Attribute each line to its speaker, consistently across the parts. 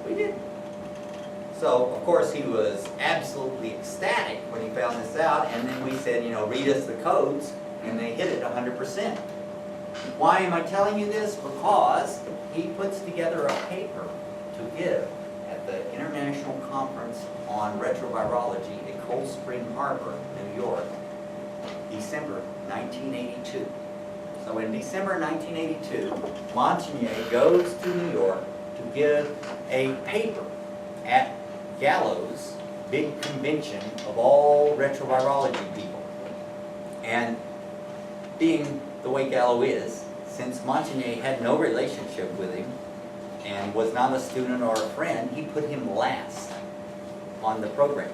Speaker 1: We didn't. So, of course, he was absolutely ecstatic when he found this out, and then we said, you know, read us the codes, and they hit it 100%. Why am I telling you this? Because he puts together a paper to give at the International Conference on Retrovirology at Cold Spring Harbor, New York, December 1982. So in December 1982, Montagnier goes to New York to give a paper at Gallo's big convention of all retrovirology people. And being the way Gallo is, since Montagnier had no relationship with him and was not a student or a friend, he put him last on the program.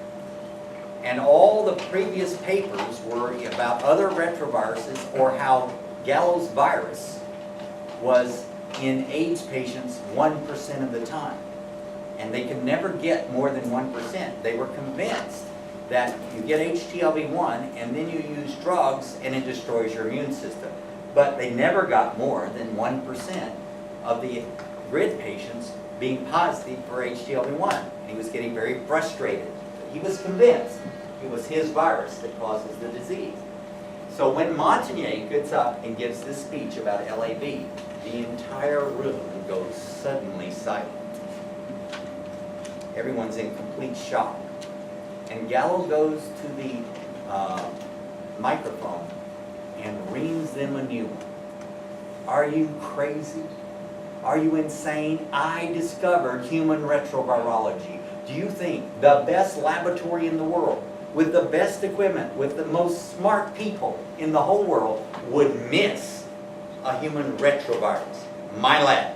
Speaker 1: And all the previous papers were about other retroviruses or how Gallo's virus was in AIDS patients 1% of the time. And they could never get more than 1%. They were convinced that you get HTLV1 and then you use drugs and it destroys your immune system. But they never got more than 1% of the GRID patients being positive for HTLV1. He was getting very frustrated. But he was convinced it was his virus that causes the disease. So when Montagnier gets up and gives this speech about LAV, the entire room goes suddenly silent. Everyone's in complete shock. And Gallo goes to the microphone and reams them a new one. Are you crazy? Are you insane? I discovered human retrovirology. Do you think the best laboratory in the world, with the best equipment, with the most smart people in the whole world, would miss a human retrovirus? My lab.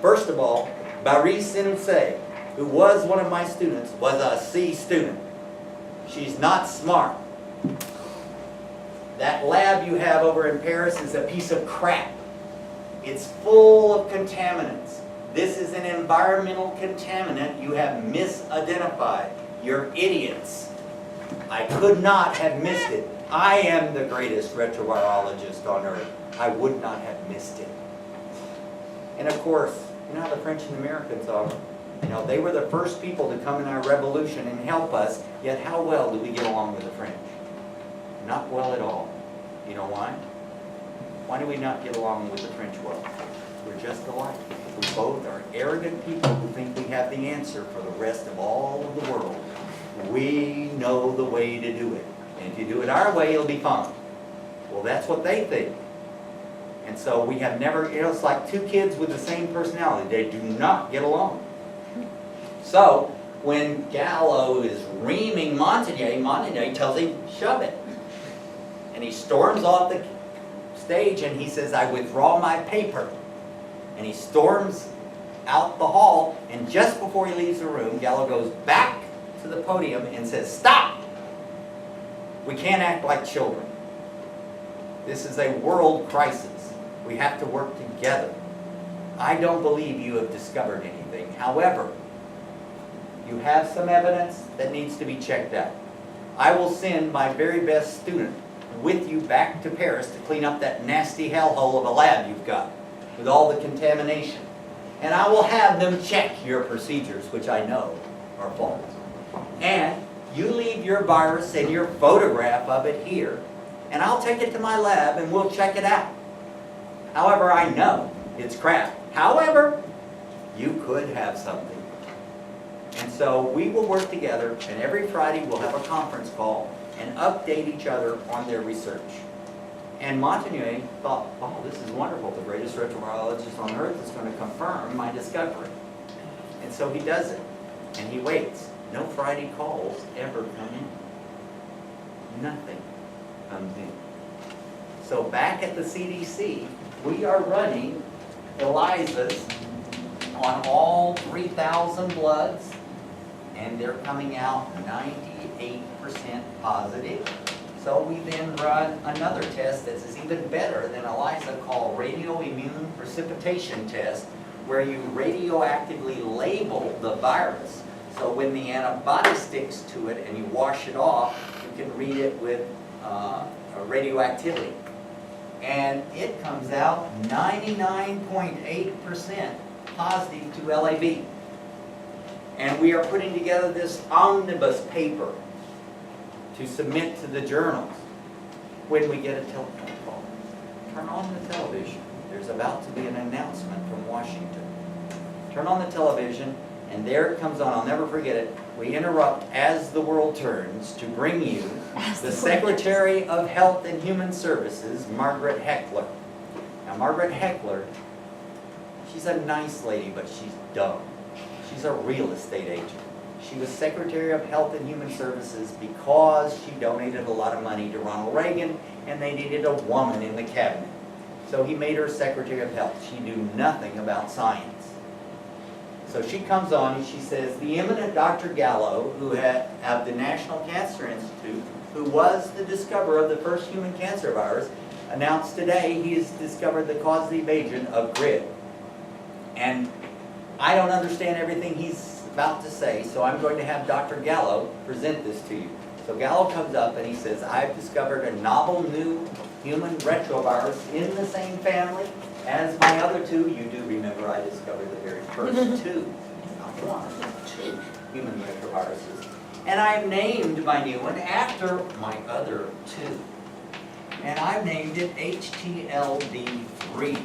Speaker 1: First of all, Barry Sensei, who was one of my students, was a C student. She's not smart. That lab you have over in Paris is a piece of crap. It's full of contaminants. This is an environmental contaminant you have misidentified. You're idiots. I could not have missed it. I am the greatest retrovirologist on earth. I would not have missed it. And of course, you know how the French and Americans are. You know, they were the first people to come in our revolution and help us, yet how well do we get along with the French? Not well at all. You know why? Why do we not get along with the French well? We're just alike. We both are arrogant people who think we have the answer for the rest of all of the world. We know the way to do it. And if you do it our way, it'll be fine. Well, that's what they think. And so we have never, you know, it's like two kids with the same personality. They do not get along. So when Gallo is reaming Montagnier, Montagnier tells him, shove it. And he storms off the stage and he says, I withdraw my paper. And he storms out the hall, and just before he leaves the room, Gallo goes back to the podium and says, stop! We can't act like children. This is a world crisis. We have to work together. I don't believe you have discovered anything. However, you have some evidence that needs to be checked out. I will send my very best student with you back to Paris to clean up that nasty hellhole of a lab you've got with all the contamination. And I will have them check your procedures, which I know are false. And you leave your virus and your photograph of it here, and I'll take it to my lab and we'll check it out. However, I know it's crap. However, you could have something. And so we will work together, and every Friday we'll have a conference call and update each other on their research. And Montagnier thought, oh, this is wonderful. The greatest retrovirologist on earth is going to confirm my discovery. And so he does it. And he waits. No Friday calls ever come in. Nothing comes in. So back at the CDC, we are running ELISAs on all 3,000 bloods, and they're coming out 98% positive. So we then run another test that's even better than ELISA called radioimmune precipitation test, where you radioactively label the virus. So when the antibody sticks to it and you wash it off, you can read it with radioactivity. And it comes out 99.8% positive to LAB. And we are putting together this omnibus paper to submit to the journals. When we get a telephone call, turn on the television. There's about to be an announcement from Washington. Turn on the television, and there it comes on. I'll never forget it. We interrupt As the World Turns to bring you the Secretary of Health and Human Services, Margaret Heckler. Now, Margaret Heckler, she's a nice lady, but she's dumb. She's a real estate agent. She was Secretary of Health and Human Services because she donated a lot of money to Ronald Reagan, and they needed a woman in the cabinet. So he made her Secretary of Health. She knew nothing about science. So she comes on and she says, the eminent Dr. Gallo, who had of the National Cancer Institute, who was the discoverer of the first human cancer virus, announced today he has discovered the causative agent of GRID. And I don't understand everything he's about to say, so I'm going to have Dr. Gallo present this to you. So Gallo comes up and he says, I've discovered a novel new human retrovirus in the same family as my other two. You do remember I discovered the very first two, not one, two human retroviruses. And I've named my new one after my other two. And I've named it HTLV3,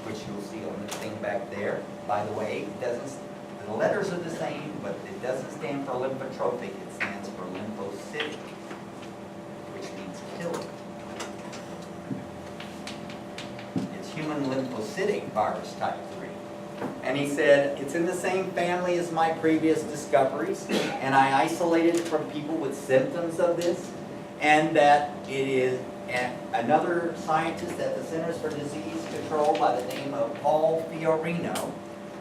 Speaker 1: which you'll see on the thing back there. By the way, it doesn't, the letters are the same, but it doesn't stand for lymphotropic, it stands for lymphocytic, which means killer. It's human lymphocytic virus type 3. And he said, it's in the same family as my previous discoveries, and I isolated it from people with symptoms of this, and that it is another scientist at the Centers for Disease Control by the name of Paul Fiorino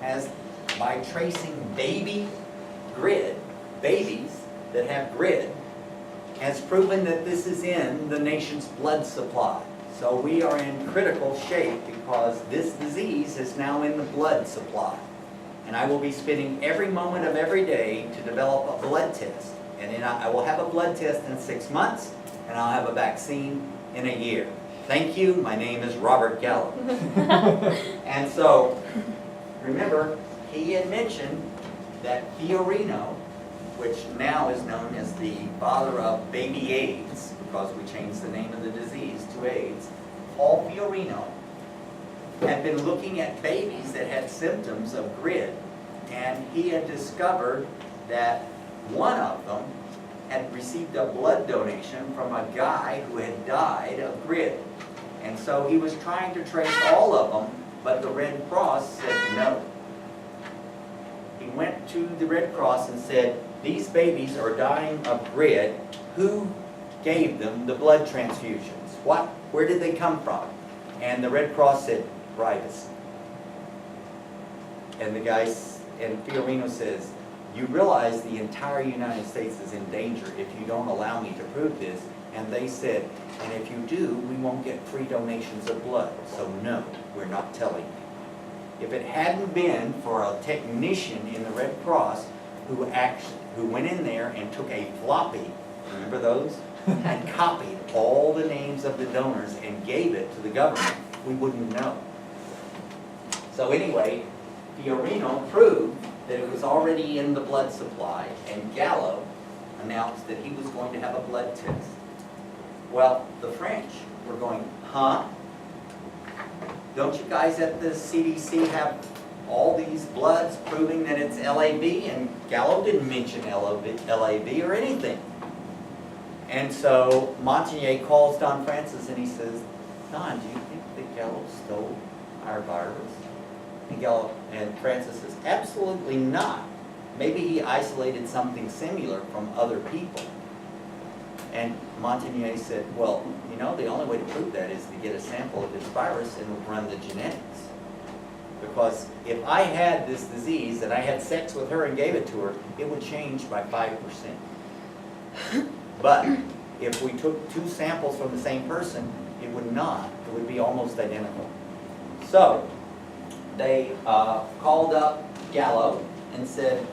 Speaker 1: has, by tracing baby GRID, babies that have GRID, has proven that this is in the nation's blood supply. So we are in critical shape because this disease is now in the blood supply. And I will be spending every moment of every day to develop a blood test. And then I will have a blood test in 6 months, and I'll have a vaccine in a year. Thank you. My name is Robert Gallo. And so, remember, he had mentioned that Fiorino, which now is known as the father of baby AIDS, because we changed the name of the disease to AIDS, Paul Fiorino had been looking at babies that had symptoms of GRID, and he had discovered that one of them had received a blood donation from a guy who had died of GRID. And so he was trying to trace all of them, but the Red Cross said no. He went to the Red Cross and said, these babies are dying of GRID. Who gave them the blood transfusions? Where did they come from? And the Red Cross said, privacy. And the guy, and Fiorino says, you realize the entire United States is in danger if you don't allow me to prove this. And they said, and if you do, we won't get free donations of blood. So no, we're not telling you. If it hadn't been for a technician in the Red Cross who went in there and took a floppy, remember those? And copied all the names of the donors and gave it to the government, we wouldn't know. So anyway, Fiorino proved that it was already in the blood supply, and Gallo announced that he was going to have a blood test. Well, the French were going, huh? Don't you guys at the CDC have all these bloods proving that it's LAB? And Gallo didn't mention LAB or anything. And so Montagnier calls Don Francis and he says, Don, do you think that Gallo stole our virus? And Francis says, absolutely not. Maybe he isolated something similar from other people. And Montagnier said, well, you know, the only way to prove that is to get a sample of this virus and run the genetics. Because if I had this disease and I had sex with her and gave it to her, it would change by 5%. But if we took 2 samples from the same person, it would not. It would be almost identical. So they called up Gallo and said,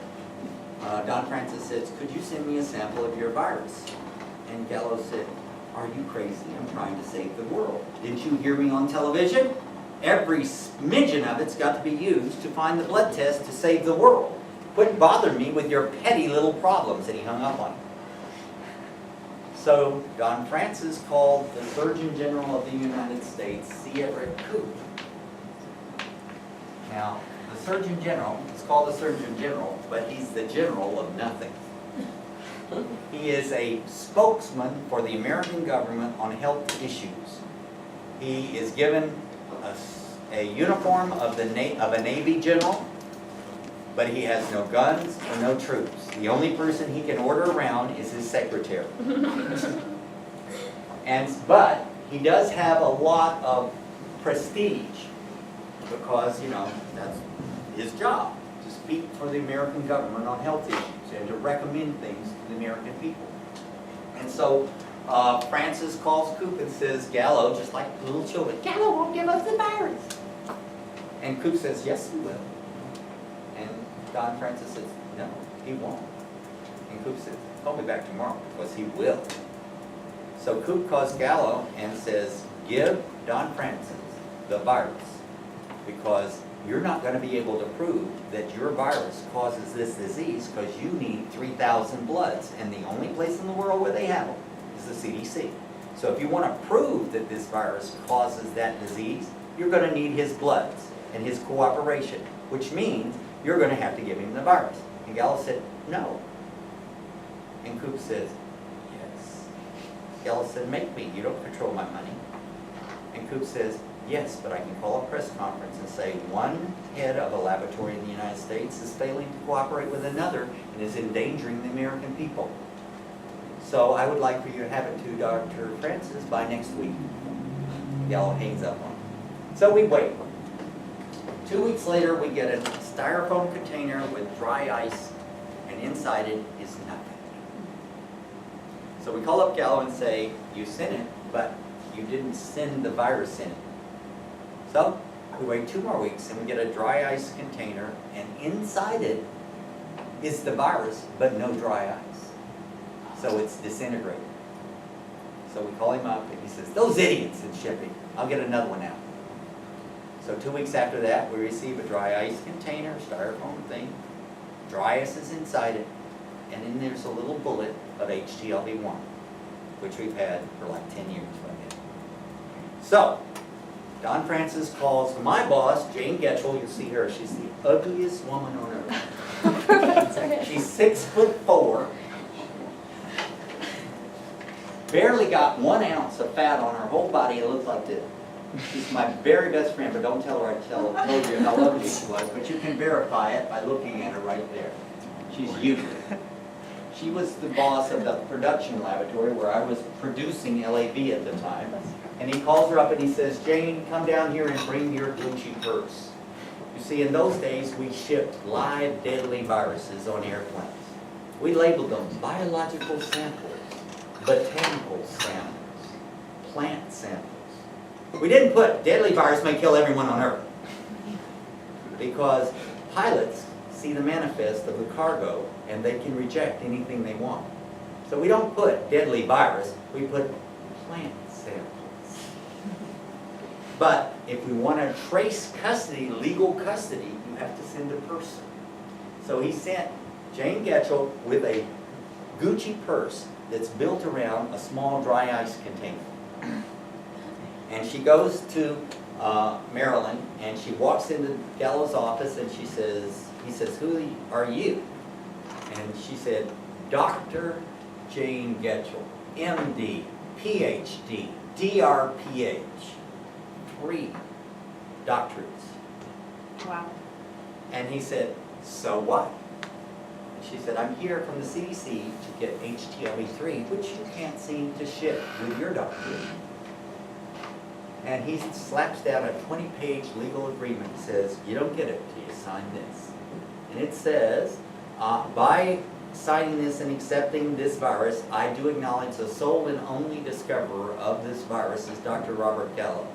Speaker 1: Don Francis says, could you send me a sample of your virus? And Gallo said, are you crazy? I'm trying to save the world. Didn't you hear me on television? every smidgen of it's got to be used to find the blood test to save the world. Quit bothering me with your petty little problems. And he hung up on him. So Don Francis called the Surgeon General of the United States, C. Everett Koop. Now, the Surgeon General is called the Surgeon General, but he's the general of nothing. He is a spokesman for the American government on health issues. He is given a uniform of a Navy general, but he has no guns or no troops. The only person he can order around is his secretary. But he does have a lot of prestige because, you know, that's his job, to speak for the American government on health issues and to recommend things to the American people. And so Francis calls Koop and says, Gallo, just like little children, Gallo won't give us the virus. And Koop says, yes, he will. And Don Francis says, no, he won't. And Koop says, call me back tomorrow, because he will. So Koop calls Gallo and says, give Don Francis the virus, because you're not going to be able to prove that your virus causes this disease because you need 3,000 bloods, and the only place in the world where they have them is the CDC. So if you want to prove that this virus causes that disease, you're going to need his bloods and his cooperation, which means you're going to have to give him the virus. And Gallo said, no. And Koop says, yes. Gallo said, make me. You don't control my money. And Koop says, yes, but I can call a press conference and say one head of a laboratory in the United States is failing to cooperate with another and is endangering the American people. So I would like for you to have it to Dr. Francis by next week. Gallo hangs up on him. So we wait. 2 weeks later, we get a styrofoam container with dry ice, and inside it is nothing. So we call up Gallo and say, you sent it, but you didn't send the virus in it. So we wait 2 more weeks and we get a dry ice container, and inside it is the virus but no dry ice. So it's disintegrated. So we call him up and he says, those idiots in shipping, I'll get another one out. So 2 weeks after that we receive a dry ice container, styrofoam thing, dry ice is inside it, and then there's a little bullet of HTLV1, which we've had for like 10 years by now. So Don Francis calls my boss, Jane Getchell. You see her. She's the ugliest woman on earth. She's 6'4". Barely got 1 ounce of fat on her whole body. It looks like this. She's my very best friend, but don't tell her I told you how ugly she was. But you can verify it by looking at her right there. She's useless. She was the boss of the production laboratory where I was producing LAV at the time. And he calls her up and he says, Jane, come down here and bring your Gucci purse. You see, in those days, we shipped live deadly viruses on airplanes. We labeled them biological samples, botanical samples, plant samples. We didn't put deadly virus may kill everyone on Earth, because pilots see the manifest of the cargo and they can reject anything they want. So we don't put deadly virus, we put plant samples. But if we want to trace custody, legal custody, you have to send a person. So he sent Jane Getchell with a Gucci purse that's built around a small dry ice container. And she goes to Maryland, and she walks into Gallo's office, and he says, who are you? And she said, Dr. Jane Getchell, MD, PhD, DRPH. 3 doctorates.
Speaker 2: Wow.
Speaker 1: And he said, so what? And she said, I'm here from the CDC to get HTLV3, which you can't seem to ship with your doctorate. And he slaps down a 20-page legal agreement that says, you don't get it till you sign this. And it says, by signing this and accepting this virus, I do acknowledge the sole and only discoverer of this virus is Dr. Robert Gallo,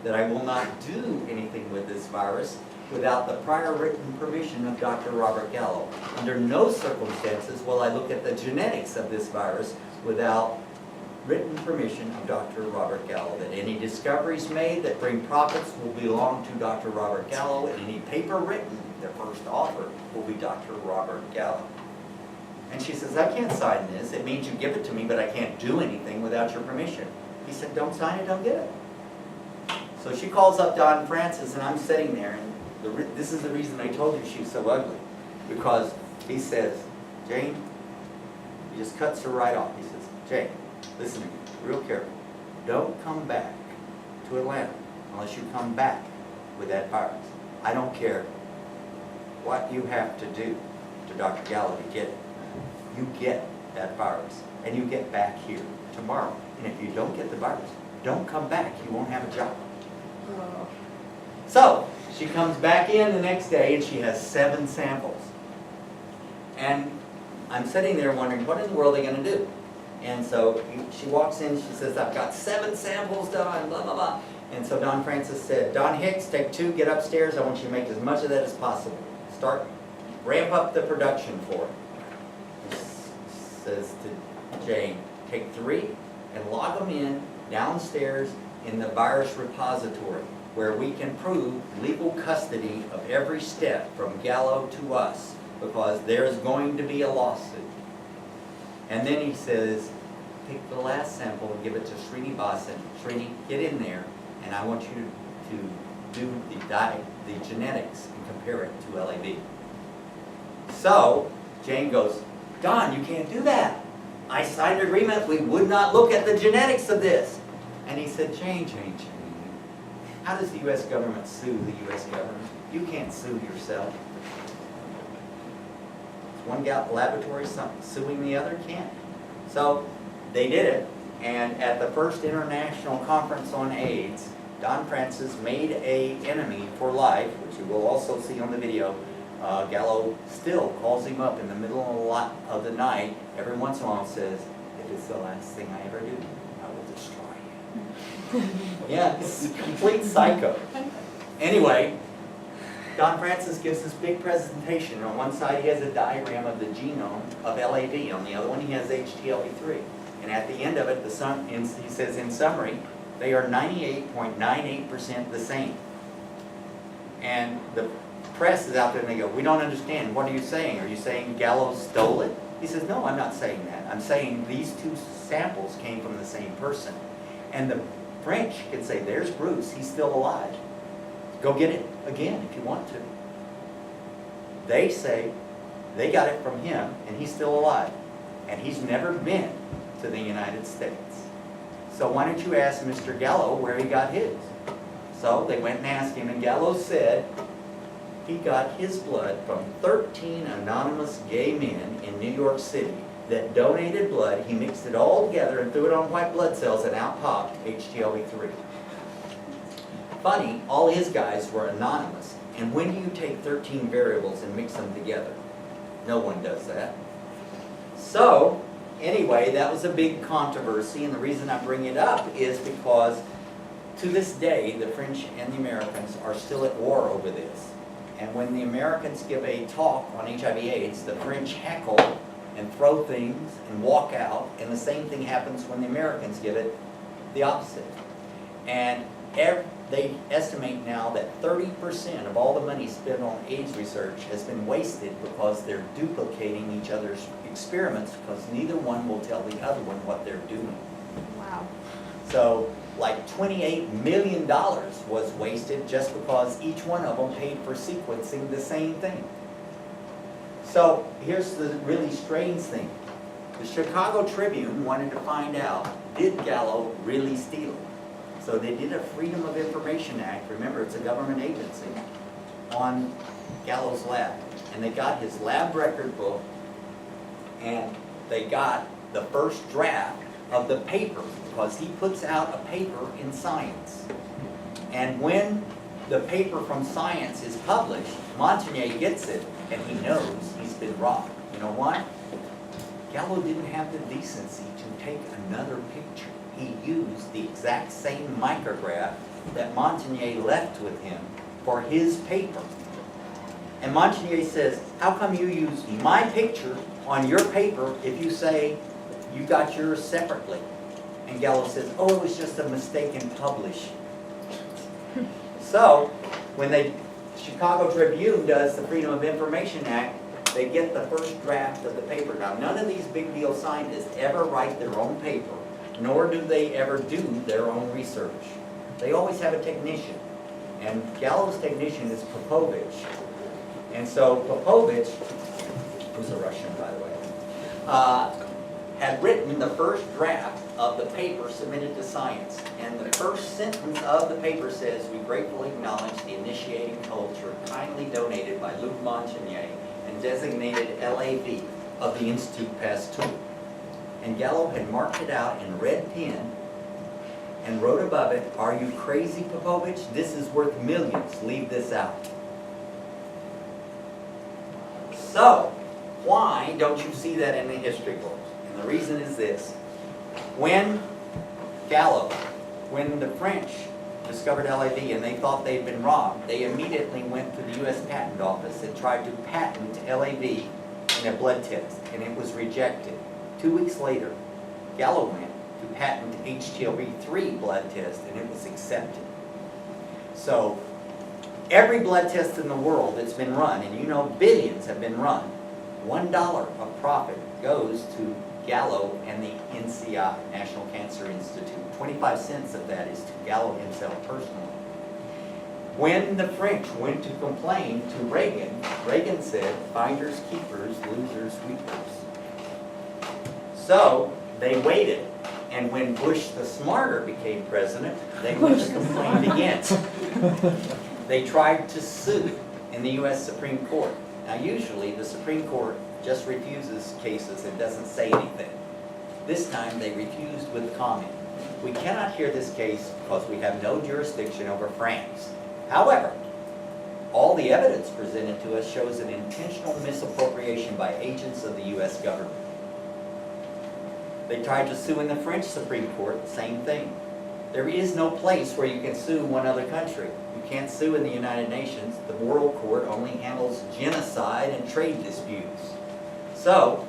Speaker 1: that I will not do anything with this virus without the prior written permission of Dr. Robert Gallo. Under no circumstances will I look at the genetics of this virus without written permission of Dr. Robert Gallo, that any discoveries made that bring profits will belong to Dr. Robert Gallo, and any paper written, the first author, will be Dr. Robert Gallo. And she says, I can't sign this. It means you give it to me, but I can't do anything without your permission. He said, don't sign it, don't get it. So she calls up Don Francis, and I'm sitting there, and this is the reason I told you she's so ugly. Because he says, Jane, he just cuts her right off. He says, Jane, listen to me, real careful. Don't come back to Atlanta unless you come back with that virus. I don't care what you have to do to Dr. Gallo to get it. You get that virus, and you get back here tomorrow. And if you don't get the virus, don't come back. You won't have a job. So she comes back in the next day, and she has 7 samples. And I'm sitting there wondering, what in the world are they going to do? And so she walks in, she says, I've got 7 samples done, blah, blah, blah. And so Don Francis said, Don Hicks, take 2, get upstairs. I want you to make as much of that as possible. Ramp up the production for it. He says to Jane, take 3 and log them in downstairs in the virus repository, where we can prove legal custody of every step from Gallo to us, because there's going to be a lawsuit. And then he says, take the last sample and give it to Srini Basan. Srini, get in there, and I want you to do the genetics and compare it to LAB. So Jane goes, Don, you can't do that. I signed an agreement we would not look at the genetics of this. And he said, Jane, how does the U.S. government sue the U.S. government? You can't sue yourself. One laboratory suing the other can't. So they did it, and at the first international conference on AIDS, Don Francis made an enemy for life, which you will also see on the video. Gallo still calls him up in the middle of the night every once in a while and says, if it's the last thing I ever do, I will destroy you. Yeah, it's a complete psycho. Anyway, Don Francis gives this big presentation. On one side he has a diagram of the genome of LAB. On the other one he has HTLV3. And at the end of it, he says, in summary, they are 98.98% the same. And the press is out there and they go, we don't understand. What are you saying? Are you saying Gallo stole it? He says, no, I'm not saying that. I'm saying these 2 samples came from the same person. And the French can say, there's Bruce, he's still alive. Go get it again if you want to. They say they got it from him and he's still alive. And he's never been to the United States. So why don't you ask Mr. Gallo where he got his? So they went and asked him, and Gallo said he got his blood from 13 anonymous gay men in New York City that donated blood. He mixed it all together and threw it on white blood cells, and out popped HTLV3. Funny, all his guys were anonymous. And when do you take 13 variables and mix them together? No one does that. So, anyway, that was a big controversy, and the reason I bring it up is because to this day, the French and the Americans are still at war over this. And when the Americans give a talk on HIV/AIDS, the French heckle and throw things and walk out, and the same thing happens when the Americans give it the opposite. And they estimate now that 30% of all the money spent on AIDS research has been wasted because they're duplicating each other's experiments, because neither one will tell the other one what they're doing.
Speaker 2: Wow.
Speaker 1: So like $28 million was wasted just because each one of them paid for sequencing the same thing. So here's the really strange thing. The Chicago Tribune wanted to find out, did Gallo really steal it? So they did a Freedom of Information Act, remember it's a government agency, on Gallo's lab. And they got his lab record book, and they got the first draft of the paper, because he puts out a paper in Science. And when the paper from Science is published, Montagnier gets it, and he knows he's been robbed. You know why? Gallo didn't have the decency to take another picture. He used the exact same micrograph that Montagnier left with him for his paper. And Montagnier says, how come you use my picture on your paper if you say you got yours separately? And Gallo says, oh, it was just a mistaken publish. So, when the Chicago Tribune does the Freedom of Information Act, they get the first draft of the paper. Now, none of these big deal scientists ever write their own paper, nor do they ever do their own research. They always have a technician. And Gallo's technician is Popovich. And so Popovich, who's a Russian, by the way, had written the first draft of the paper submitted to Science. And the first sentence of the paper says, we gratefully acknowledge the initiating culture kindly donated by Luc Montagnier and designated LAV of the Institut Pasteur. And Gallo had marked it out in red pen and wrote above it, are you crazy, Popovich? This is worth millions. Leave this out. So, why don't you see that in the history books? And the reason is this. When the French discovered LAV and they thought they'd been robbed, they immediately went to the U.S. Patent Office and tried to patent LAV in a blood test, and it was rejected. 2 weeks later, Gallo went to patent HTLV3 blood test, and it was accepted. So, every blood test in the world that's been run, and you know billions have been run, $1 of profit goes to Gallo and the NCI, National Cancer Institute. 25 cents of that is to Gallo himself personally. When the French went to complain to Reagan, Reagan said, finders, keepers, losers, sweepers. So they waited, and when Bush the Smarter became president, they went to complain again. They tried to sue in the U.S. Supreme Court. Now usually the Supreme Court just refuses cases and doesn't say anything. This time they refused with comment. We cannot hear this case because we have no jurisdiction over France. However, all the evidence presented to us shows an intentional misappropriation by agents of the U.S. government. They tried to sue in the French Supreme Court, same thing. There is no place where you can sue one other country. You can't sue in the United Nations. The World Court only handles genocide and trade disputes. So,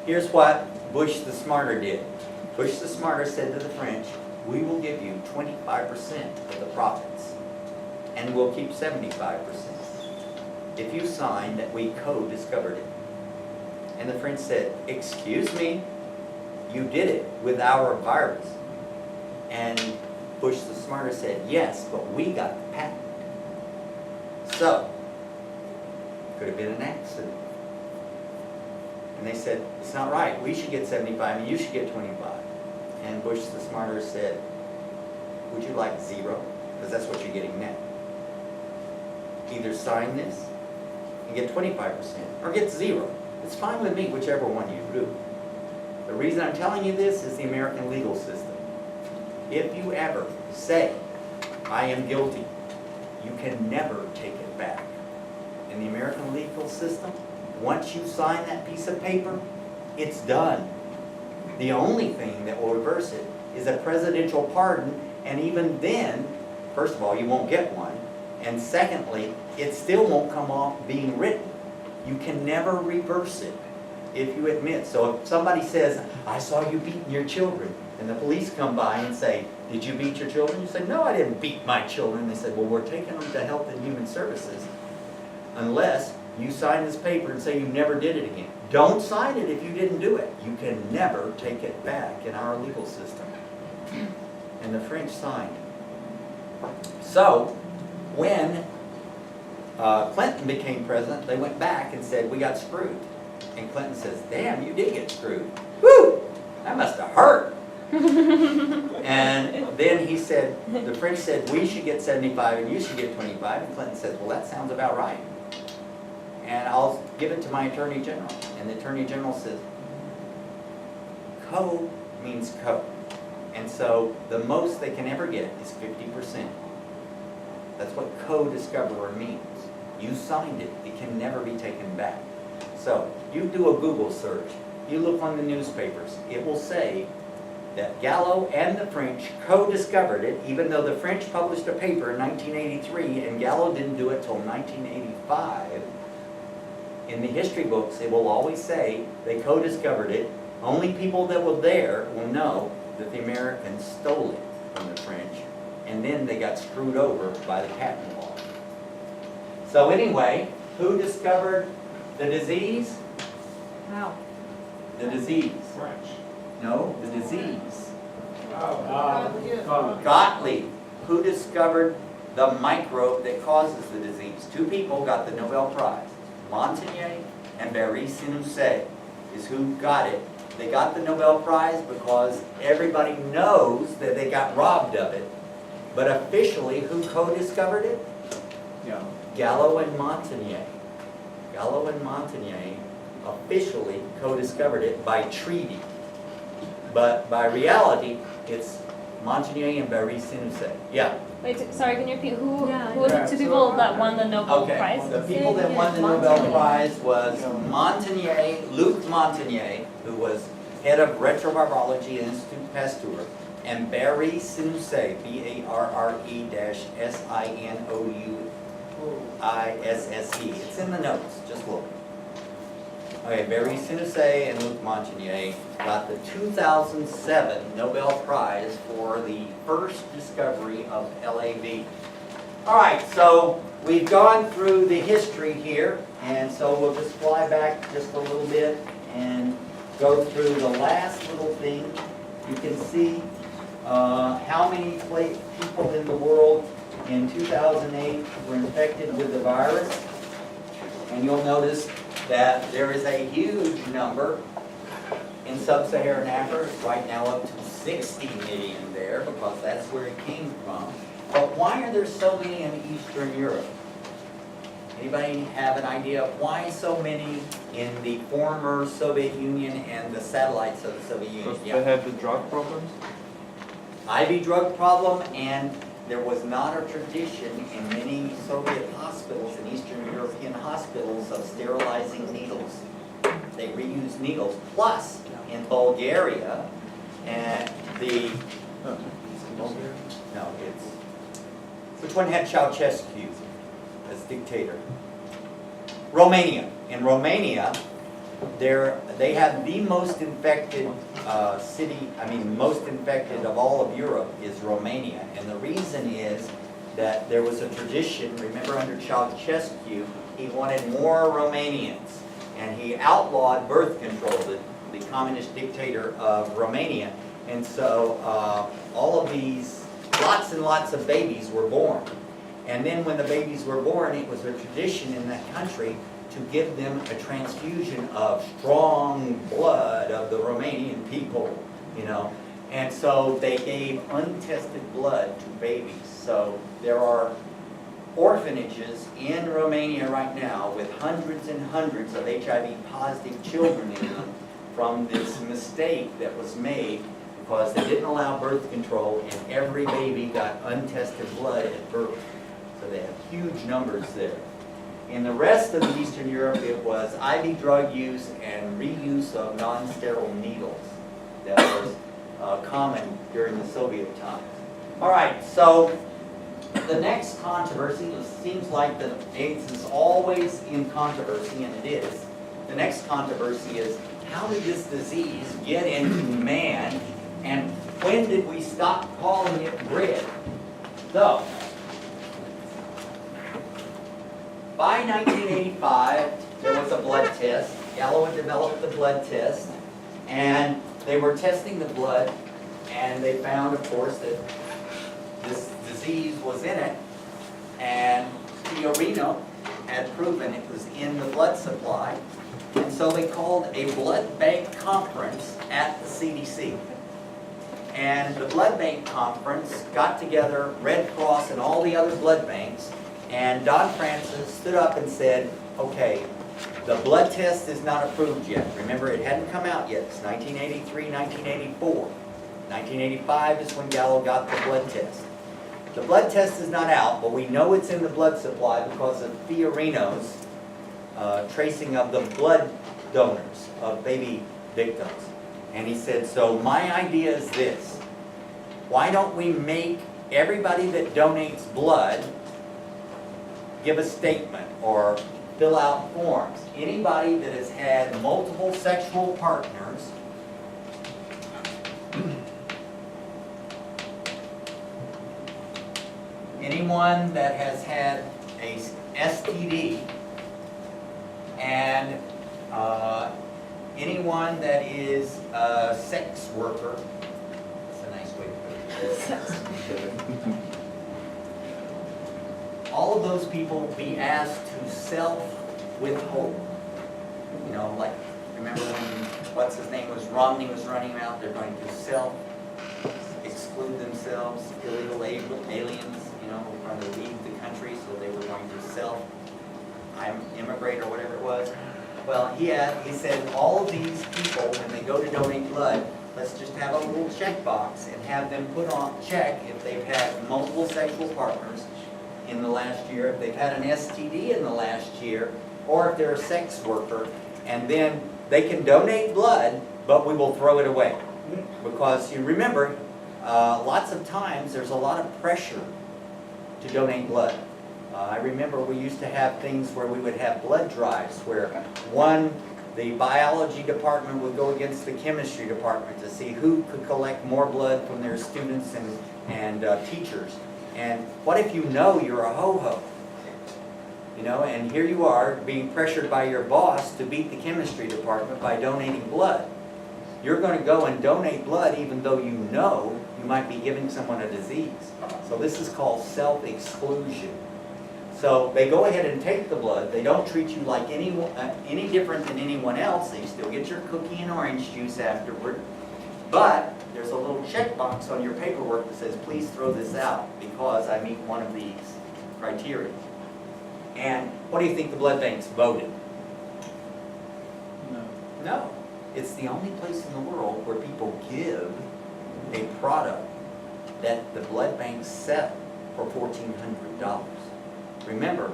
Speaker 1: here's what Bush the Smarter did. Bush the Smarter said to the French, we will give you 25% of the profits, and we'll keep 75% if you sign that we co-discovered it. And the French said, excuse me, you did it with our virus. And Bush the Smarter said, yes, but we got the patent. So, could have been an accident. And they said, it's not right. We should get 75 and you should get 25. And Bush the Smarter said, would you like 0? Because that's what you're getting now. Either sign this and get 25% or get 0. It's fine with me, whichever one you do. The reason I'm telling you this is the American legal system. If you ever say, I am guilty, you can never take it back. In the American legal system, once you sign that piece of paper, it's done. The only thing that will reverse it is a presidential pardon, and even then, first of all, you won't get one, and secondly, it still won't come off being written. You can never reverse it if you admit. So if somebody says, I saw you beating your children, and the police come by and say, did you beat your children? You say, no, I didn't beat my children. They said, well, we're taking them to Health and Human Services unless you sign this paper and say you never did it again. Don't sign it if you didn't do it. You can never take it back in our legal system. And the French signed. So, when Clinton became president, they went back and said, we got screwed. And Clinton says, damn, you did get screwed. Woo! That must have hurt. And then he said, the French said, we should get 75 and you should get 25. And Clinton says, well, that sounds about right. And I'll give it to my Attorney General. And the Attorney General says, co means co. And so the most they can ever get is 50%. That's what co-discoverer means. You signed it. It can never be taken back. So you do a Google search. You look on the newspapers. It will say that Gallo and the French co-discovered it, even though the French published a paper in 1983 and Gallo didn't do it till 1985. In the history books, it will always say they co-discovered it. Only people that were there will know that the Americans stole it from the French, and then they got screwed over by the patent law. So anyway, who discovered the disease?
Speaker 2: How?
Speaker 1: The disease.
Speaker 3: French.
Speaker 1: No, the disease.
Speaker 3: Oh,
Speaker 1: Gottlieb. Who discovered the microbe that causes the disease? Two people got the Nobel Prize. Montagnier and Barré-Sinousset is who got it. They got the Nobel Prize because everybody knows that they got robbed of it. But officially, who co-discovered it?
Speaker 3: yeah.
Speaker 1: Gallo and Montagnier. Gallo and Montagnier officially co-discovered it by treaty. But by reality, it's Montagnier and Barré-Sinousset. Yeah.
Speaker 4: Wait, sorry, can you repeat who
Speaker 2: Yeah,
Speaker 4: who were the
Speaker 3: yeah,
Speaker 4: two
Speaker 3: so-
Speaker 4: people that won the Nobel
Speaker 1: Okay.
Speaker 4: Prize?
Speaker 1: The people that won the Nobel Prize was Montagnier, Luc Montagnier, who was head of retrovirology at Institut Pasteur, and Barré-Sinousset, Barré-Sinousisse. It's in the notes, just look. Okay, Barré-Sinousset and Luc Montagnier got the 2007 Nobel Prize for the first discovery of LAV. All right, so we've gone through the history here, and so we'll just fly back just a little bit and go through the last little thing. You can see how many people in the world in 2008 were infected with the virus. And you'll notice that there is a huge number in sub-Saharan Africa, right now up to 60 million there, because that's where it came from. But why are there so many in Eastern Europe? Anybody have an idea of why so many in the former Soviet Union and the satellites of the Soviet Union?
Speaker 5: Because they have the drug problems?
Speaker 1: IV drug problem, and there was not a tradition in many Soviet hospitals and Eastern European hospitals of sterilizing needles. They reused needles. Plus, in Bulgaria, and the... No, it's... Which one had Ceausescu as dictator? Romania. In Romania, they have the most infected most infected of all of Europe is Romania. And the reason is that there was a tradition, remember under Ceausescu, he wanted more Romanians. And he outlawed birth control, the communist dictator of Romania. And so all of these, lots and lots of babies were born. And then when the babies were born, it was a tradition in that country to give them a transfusion of strong blood of the Romanian people, you know. And so they gave untested blood to babies. So there are orphanages in Romania right now with hundreds and hundreds of HIV-positive children in them from this mistake that was made because they didn't allow birth control and every baby got untested blood at birth. So they have huge numbers there. In the rest of Eastern Europe, it was IV drug use and reuse of non-sterile needles that was common during the Soviet times. All right, so the next controversy, it seems like the AIDS is always in controversy, and it is. The next controversy is, how did this disease get into man, and when did we stop calling it bread? So, by 1985, there was a blood test. Gallo had developed the blood test, and they were testing the blood, and they found, of course, that this disease was in it, and Fiorino had proven it was in the blood supply, and so they called a blood bank conference at the CDC. And the blood bank conference got together Red Cross and all the other blood banks, and Don Francis stood up and said, okay, the blood test is not approved yet. Remember, it hadn't come out yet. It's 1983, 1984. 1985 is when Gallo got the blood test. The blood test is not out, but we know it's in the blood supply because of Fiorino's tracing of the blood donors of baby victims. And he said, so my idea is this. Why don't we make everybody that donates blood give a statement or fill out forms? Anybody that has had multiple sexual partners anyone that has had a STD and anyone that is a sex worker, that's a nice way to put it. All of those people be asked to self-withhold. You know, like, remember when, what's his name, Romney was running out, they're going to self-exclude themselves, illegal aliens, you know, trying to leave the country, so they were going to immigrate or whatever it was. Well, he said all of these people, when they go to donate blood, let's just have a little checkbox and have them put on check if they've had multiple sexual partners in the last year, if they've had an STD in the last year, or if they're a sex worker, and then they can donate blood, but we will throw it away. Because you remember, lots of times there's a lot of pressure to donate blood. I remember we used to have things where we would have blood drives where the biology department would go against the chemistry department to see who could collect more blood from their students and teachers. And what if you know you're a ho-ho? You know, and here you are being pressured by your boss to beat the chemistry department by donating blood. You're going to go and donate blood even though you know you might be giving someone a disease. So this is called self-exclusion. So they go ahead and take the blood. They don't treat you like any different than anyone else. They still get your cookie and orange juice afterward. But there's a little checkbox on your paperwork that says, please throw this out because I meet one of these criteria. And what do you think the blood banks voted? No. It's the only place in the world where people give a product that the blood banks sell for $1,400. Remember,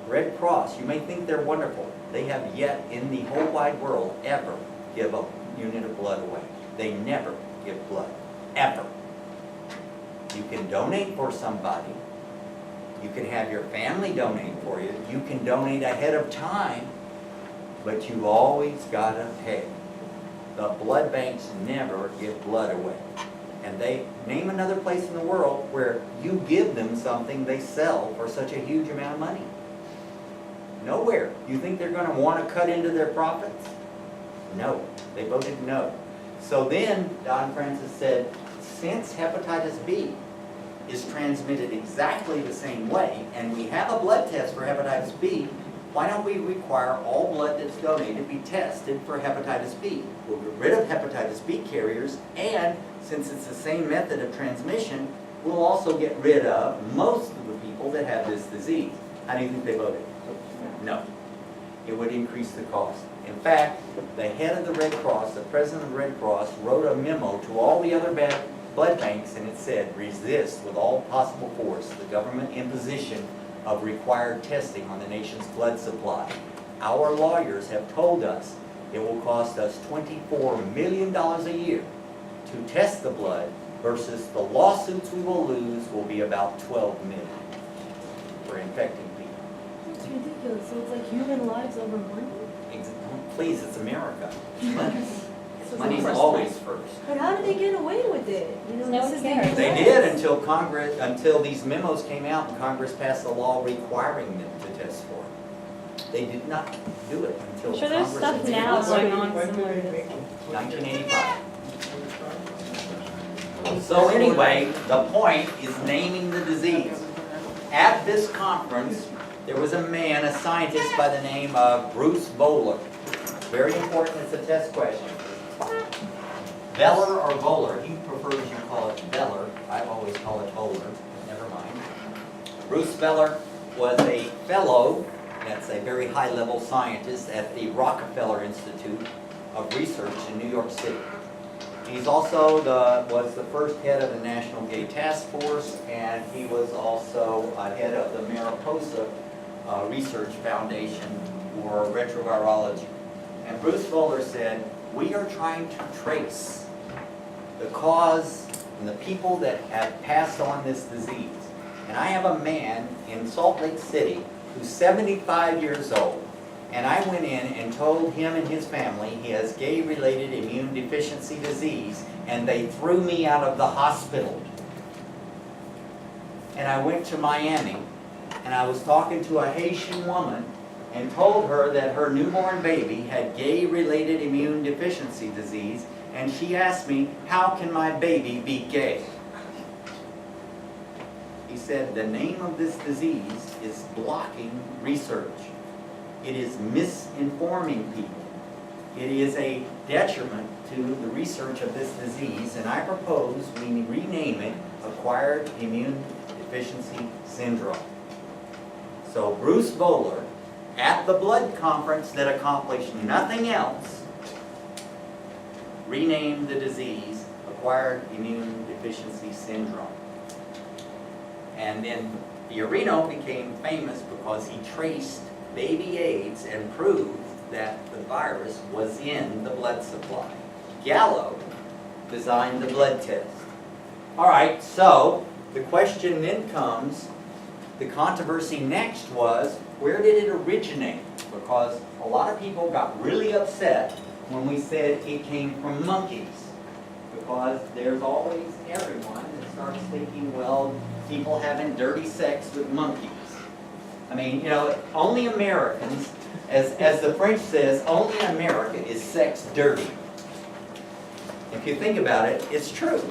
Speaker 1: Red Cross, you may think they're wonderful. They have yet in the whole wide world ever give a unit of blood away. They never give blood, ever. You can donate for somebody. You can have your family donate for you. You can donate ahead of time, but you always gotta pay. The blood banks never give blood away. And they name another place in the world where you give them something they sell for such a huge amount of money. Nowhere. You think they're going to want to cut into their profits? No. They voted no. So then Don Francis said, since hepatitis B is transmitted exactly the same way, and we have a blood test for hepatitis B, why don't we require all blood that's donated be tested for hepatitis B? We'll get rid of hepatitis B carriers, and since it's the same method of transmission, we'll also get rid of most of the people that have this disease. How do you think they voted? No. It would increase the cost. In fact, the head of the Red Cross, the president of the Red Cross, wrote a memo to all the other blood banks, and it said, resist with all possible force the government imposition of required testing on the nation's blood supply. Our lawyers have told us it will cost us $24 million a year to test the blood versus the lawsuits we will lose will be about $12 million for infecting people.
Speaker 2: It's ridiculous. So it's like human lives over money?
Speaker 1: Please, it's America. Money.
Speaker 2: So
Speaker 1: Money's
Speaker 2: it's
Speaker 1: always first.
Speaker 2: But how did they get away with it? You know,
Speaker 4: No
Speaker 2: this
Speaker 4: one
Speaker 2: is the
Speaker 4: cares.
Speaker 1: They
Speaker 2: US.
Speaker 1: did until these memos came out and Congress passed a law requiring them to test for it. They did not do it until
Speaker 4: I'm sure there's
Speaker 1: Congress
Speaker 4: stuff
Speaker 1: enacted
Speaker 4: now
Speaker 1: it.
Speaker 4: going on
Speaker 3: When did
Speaker 4: similar
Speaker 3: they
Speaker 4: to
Speaker 3: make
Speaker 4: this.
Speaker 3: it?
Speaker 1: 1985. So anyway, the point is naming the disease. At this conference, there was a man, a scientist by the name of Bruce Bowler. Very important, it's a test question. Veller or Bowler, he prefers you call it Veller. I've always called it Bowler, never mind. Bruce Veller was a fellow, that's a very high-level scientist at the Rockefeller Institute of Research in New York City. He's also was the first head of the National Gay Task Force, and he was also head of the Mariposa Research Foundation for Retrovirology. And Bruce Bowler said, we are trying to trace the cause and the people that have passed on this disease. And I have a man in Salt Lake City who's 75 years old. And I went in and told him and his family he has gay-related immune deficiency disease, and they threw me out of the hospital. and I went to Miami, and I was talking to a Haitian woman and told her that her newborn baby had gay-related immune deficiency disease, and she asked me, how can my baby be gay? He said, the name of this disease is blocking research. It is misinforming people. It is a detriment to the research of this disease, and I propose we rename it Acquired Immune Deficiency Syndrome. So Bruce Bowler, at the blood conference that accomplished nothing else, renamed the disease Acquired Immune Deficiency Syndrome. And then Fiorino became famous because he traced baby AIDS and proved that the virus was in the blood supply. Gallo designed the blood test. All right, so the question then comes, the controversy next was, where did it originate? Because a lot of people got really upset when we said it came from monkeys. Because there's always everyone that starts thinking, well, people having dirty sex with monkeys. I mean, you know, only Americans, as the French says, only in America is sex dirty. If you think about it, it's true.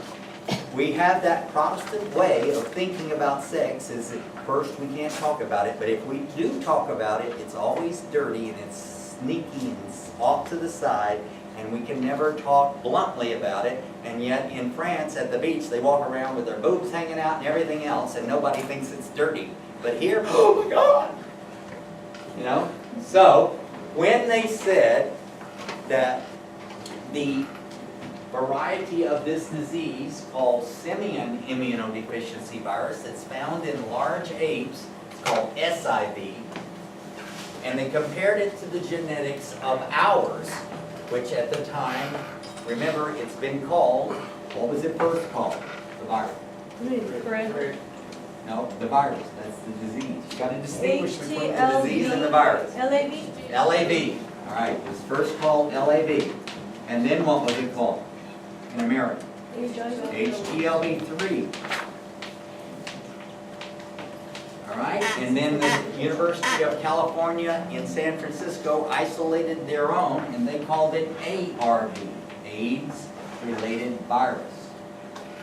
Speaker 1: We have that Protestant way of thinking about sex is that first we can't talk about it, but if we do talk about it, it's always dirty and it's sneaky and it's off to the side, and we can never talk bluntly about it. And yet in France at the beach they walk around with their boobs hanging out and everything else, and nobody thinks it's dirty. But here, oh my God! You know? So when they said that the variety of this disease called simian immunodeficiency virus that's found in large apes, it's called SIV, and they compared it to the genetics of ours, which at the time, remember, it's been called, what was it first called? The virus.
Speaker 4: Correct.
Speaker 1: No, the virus, that's the disease. You got to distinguish between the disease and the virus.
Speaker 2: LAV?
Speaker 1: LAV. All right, it was first called LAV. And then what was it called in America? HTLV3. All right, and then the University of California in San Francisco isolated their own, and they called it ARV, AIDS-related virus.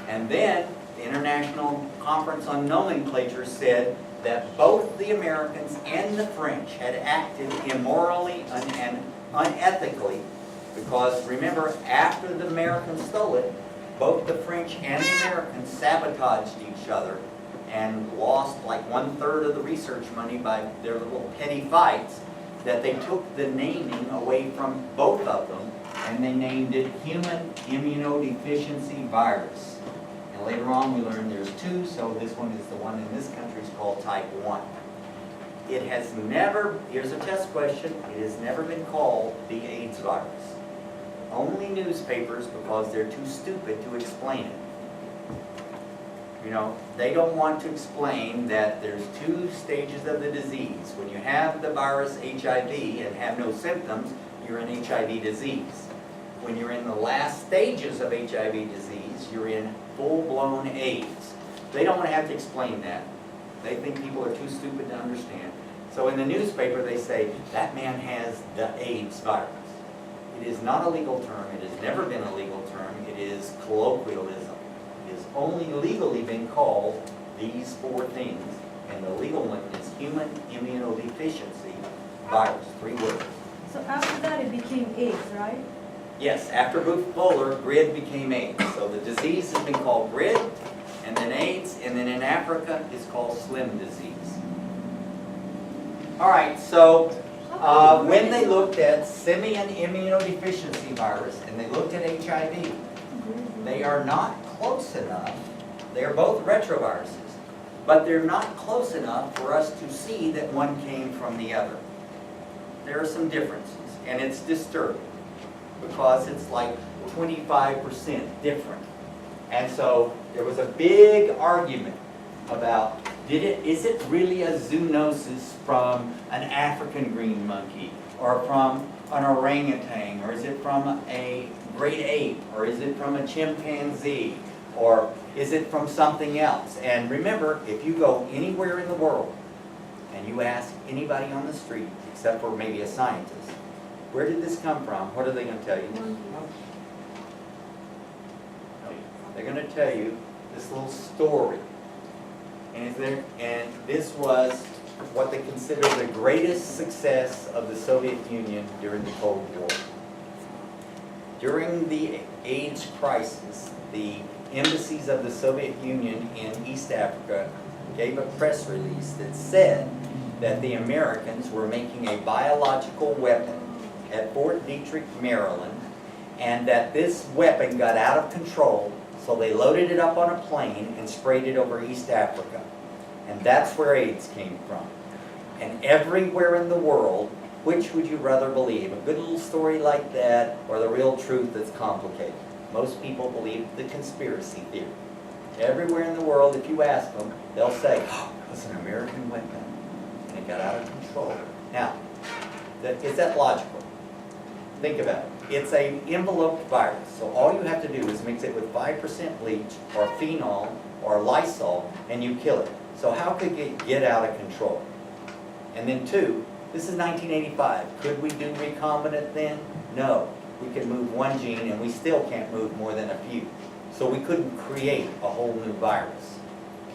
Speaker 1: And then the International Conference on Nomenclature said that both the Americans and the French had acted immorally and unethically, because remember, after the Americans stole it, both the French and the Americans sabotaged each other and lost like 1/3 of the research money by their little petty fights, that they took the naming away from both of them and they named it human immunodeficiency virus. And later on we learned there's two, so this one is the one in this country is called type 1. It has never, here's a test question, it has never been called the AIDS virus. Only newspapers, because they're too stupid to explain it. You know, they don't want to explain that there's two stages of the disease. When you have the virus HIV and have no symptoms, you're in HIV disease. When you're in the last stages of HIV disease, you're in full-blown AIDS. They don't want to have to explain that. They think people are too stupid to understand. So in the newspaper they say, that man has the AIDS virus. It is not a legal term. It has never been a legal term. It is colloquialism. It has only legally been called these four things, and the legal one is human immunodeficiency virus, 3 words.
Speaker 2: So after that it became AIDS, right?
Speaker 1: Yes, after Bruce Bowler, GRID became AIDS. So the disease has been called GRID, and then AIDS, and then in Africa it's called Slim disease. All right, so when they looked at simian immunodeficiency virus and they looked at HIV, they are not close enough. They are both retroviruses, but they're not close enough for us to see that one came from the other. There are some differences, and it's disturbing because it's like 25% different. And so there was a big argument about, is it really a zoonosis from an African green monkey, or from an orangutan, or is it from a great ape, or is it from a chimpanzee, or is it from something else? And remember, if you go anywhere in the world and you ask anybody on the street, except for maybe a scientist, where did this come from? What are they going to tell you? They're going to tell you this little story. And this was what they consider the greatest success of the Soviet Union during the Cold War. During the AIDS crisis, the embassies of the Soviet Union in East Africa gave a press release that said that the Americans were making a biological weapon at Fort Detrick, Maryland, and that this weapon got out of control, so they loaded it up on a plane and sprayed it over East Africa. And that's where AIDS came from. And everywhere in the world, which would you rather believe? A good little story like that or the real truth that's complicated? Most people believe the conspiracy theory. Everywhere in the world, if you ask them, they'll say, oh, it's an American weapon, and it got out of control. Now, is that logical? Think about it. It's an enveloped virus, so all you have to do is mix it with 5% bleach or phenol or Lysol, and you kill it. So how could it get out of control? And then two, this is 1985. Could we do recombinant then? No. We could move one gene, and we still can't move more than a few. So we couldn't create a whole new virus.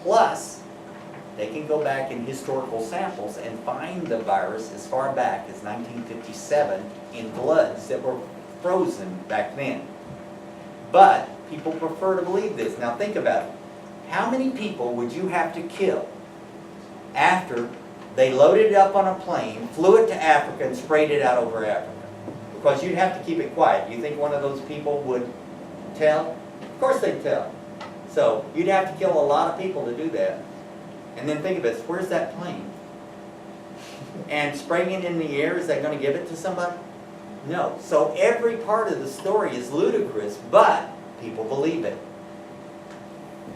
Speaker 1: Plus, they can go back in historical samples and find the virus as far back as 1957 in bloods that were frozen back then. But people prefer to believe this. Now think about it. How many people would you have to kill after they loaded it up on a plane, flew it to Africa, and sprayed it out over Africa? Because you'd have to keep it quiet. You think one of those people would tell? Of course they'd tell. So you'd have to kill a lot of people to do that. And then think of it, where's that plane? And spraying it in the air, is that going to give it to somebody? No. So every part of the story is ludicrous, but people believe it.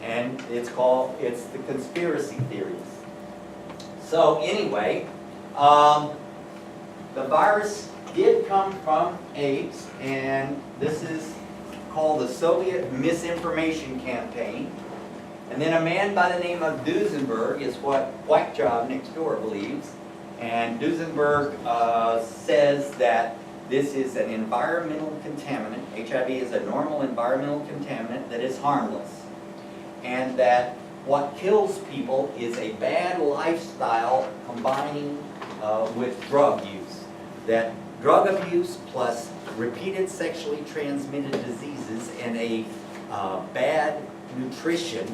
Speaker 1: And it's the conspiracy theories. So anyway, the virus did come from AIDS, and this is called the Soviet Misinformation Campaign. And then a man by the name of Duesenberg is what White Job next door believes. And Duesenberg says that this is an environmental contaminant. HIV is a normal environmental contaminant that is harmless. And that what kills people is a bad lifestyle combining with drug use. That drug abuse plus repeated sexually transmitted diseases and a bad nutrition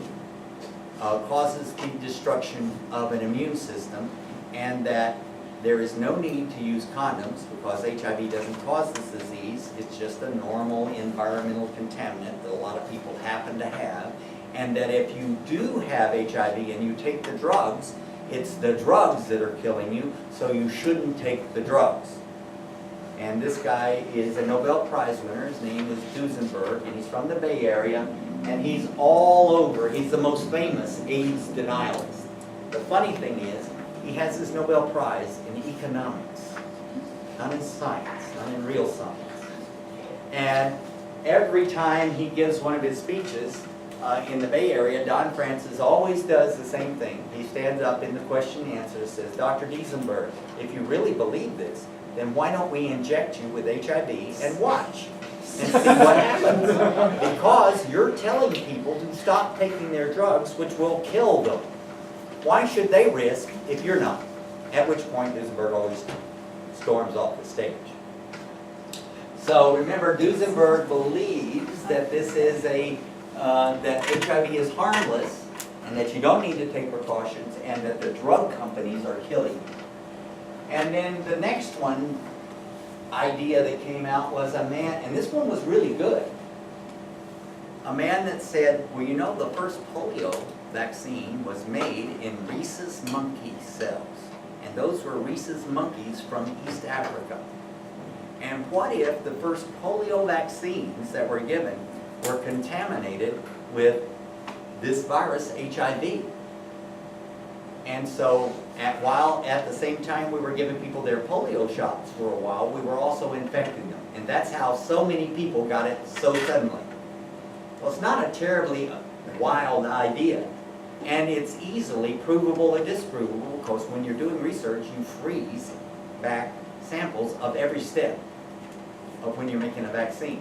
Speaker 1: causes the destruction of an immune system, and that there is no need to use condoms because HIV doesn't cause this disease. It's just a normal environmental contaminant that a lot of people happen to have. And that if you do have HIV and you take the drugs, it's the drugs that are killing you, so you shouldn't take the drugs. And this guy is a Nobel Prize winner. His name is Duesenberg, and he's from the Bay Area, and he's all over. He's the most famous AIDS denialist. The funny thing is, he has his Nobel Prize in economics, not in science, not in real science. And every time he gives one of his speeches, in the Bay Area, Don Francis always does the same thing. He stands up in the question and answer and says, Dr. Duesenberg, if you really believe this, then why don't we inject you with HIV and watch and see what happens? Because you're telling people to stop taking their drugs, which will kill them. Why should they risk if you're not? At which point Duesenberg always storms off the stage. So remember, Duesenberg believes that this is that HIV is harmless, and that you don't need to take precautions, and that the drug companies are killing you. And then the next idea that came out was a man, and this one was really good. A man that said, well, you know, the first polio vaccine was made in rhesus monkey cells. And those were rhesus monkeys from East Africa. And what if the first polio vaccines that were given were contaminated with this virus, HIV? And so, while at the same time we were giving people their polio shots for a while, we were also infecting them. And that's how so many people got it so suddenly. Well, it's not a terribly wild idea, and it's easily provable and disprovable, because when you're doing research, you freeze back samples of every step of when you're making a vaccine.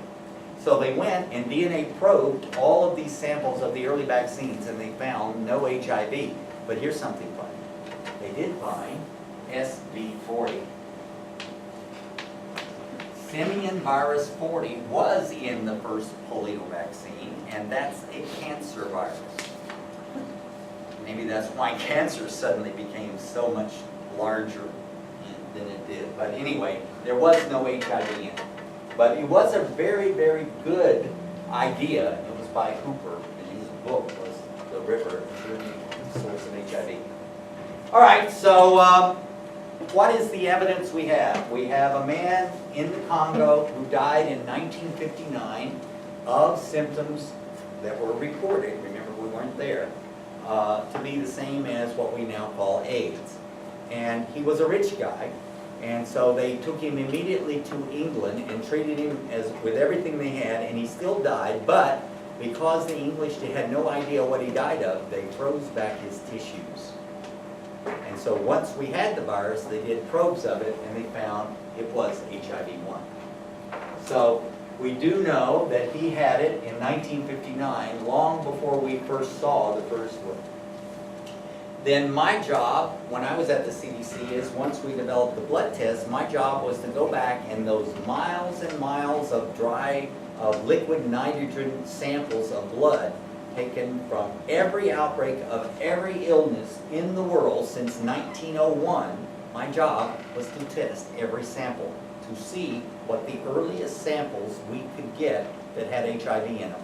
Speaker 1: So they went and DNA probed all of these samples of the early vaccines, and they found no HIV. But here's something funny. They did find SV40. Simian virus 40 was in the first polio vaccine, and that's a cancer virus. Maybe that's why cancer suddenly became so much larger than it did. But anyway, there was no HIV in it. But it was a very, very good idea. It was by Hooper, and his book was The River, the Source of HIV. All right, so what is the evidence we have? We have a man in the Congo who died in 1959 of symptoms that were reported, remember we weren't there, to be the same as what we now call AIDS. And he was a rich guy, and so they took him immediately to England and treated him with everything they had, and he still died, but because the English had no idea what he died of, they froze back his tissues. And so once we had the virus, they did probes of it, and they found it was HIV-1. So we do know that he had it in 1959, long before we first saw the first one. Then my job, when I was at the CDC, is once we developed the blood test, my job was to go back and those miles and miles of liquid nitrogen samples of blood taken from every outbreak of every illness in the world since 1901, my job was to test every sample to see what the earliest samples we could get that had HIV in them.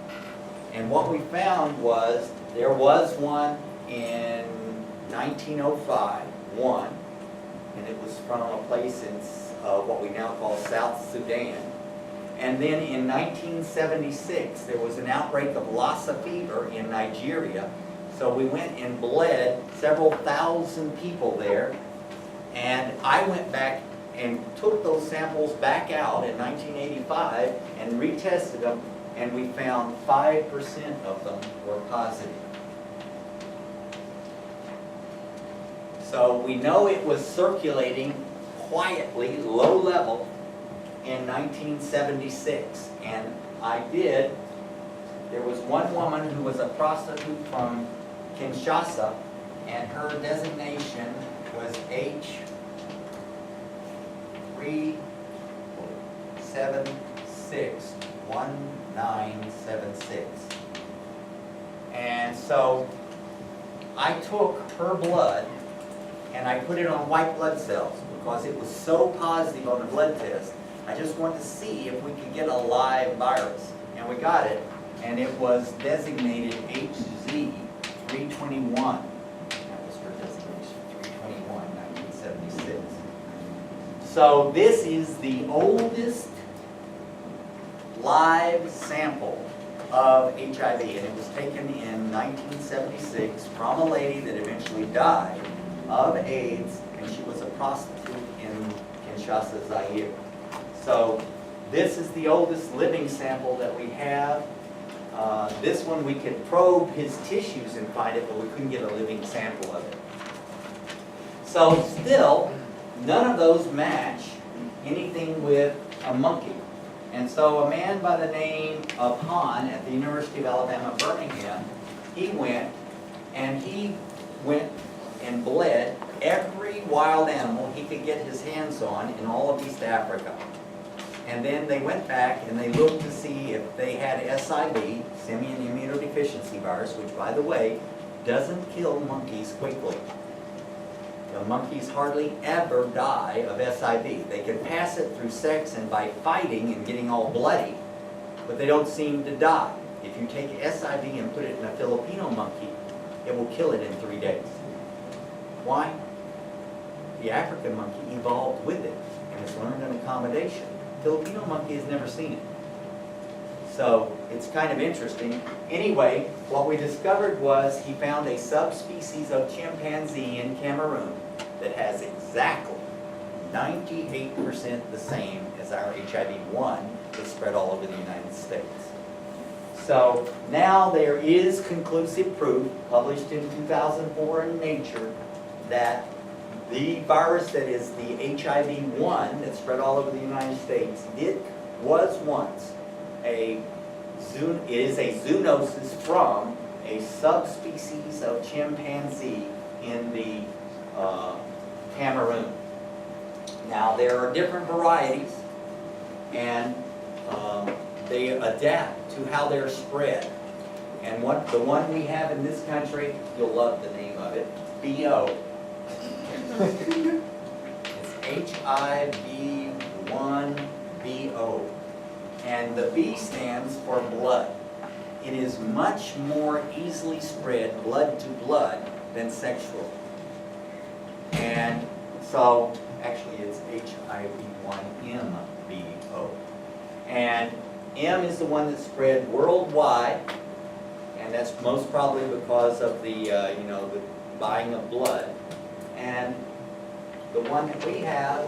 Speaker 1: And what we found was there was one in 1905, one, and it was from a place in what we now call South Sudan. And then in 1976, there was an outbreak of Lassa fever in Nigeria. So we went and bled several thousand people there, and I went back and took those samples back out in 1985 and retested them, and we found 5% of them were positive. So we know it was circulating quietly, low level, in 1976. And there was one woman who was a prostitute from Kinshasa, and her designation was H3761976. And so I took her blood and I put it on white blood cells because it was so positive on the blood test. I just wanted to see if we could get a live virus. And we got it, and it was designated HZ321. That was her designation, 321, 1976. So this is the oldest live sample of HIV, and it was taken in 1976 from a lady that eventually died of AIDS, and she was a prostitute in Kinshasa, Zaire. So this is the oldest living sample that we have. This one we could probe his tissues and find it, but we couldn't get a living sample of it. So still, none of those match anything with a monkey. And so a man by the name of Hahn at the University of Alabama, Birmingham, he went and bled every wild animal he could get his hands on in all of East Africa. And then they went back and they looked to see if they had SIV, simian immunodeficiency virus, which, by the way, doesn't kill monkeys quickly. The monkeys hardly ever die of SIV. They can pass it through sex and by fighting and getting all bloody, but they don't seem to die. If you take SIV and put it in a Filipino monkey, it will kill it in 3 days. Why? The African monkey evolved with it, and it's learned an accommodation. Filipino monkey has never seen it. So it's kind of interesting. Anyway, what we discovered was he found a subspecies of chimpanzee in Cameroon that has exactly 98% the same as our HIV-1 that's spread all over the United States. So now there is conclusive proof, published in 2004 in Nature, that the virus that is the HIV-1 that spread all over the United States, it was once it is a zoonosis from a subspecies of chimpanzee in the Cameroon. Now there are different varieties, and they adapt to how they're spread. And the one we have in this country, you'll love the name of it, BO. It's HIV-1BO. And the B stands for blood. It is much more easily spread blood to blood than sexual. And so, actually it's HIV-1MBO. And M is the one that spread worldwide, and that's most probably because of the, the buying of blood. And the one that we have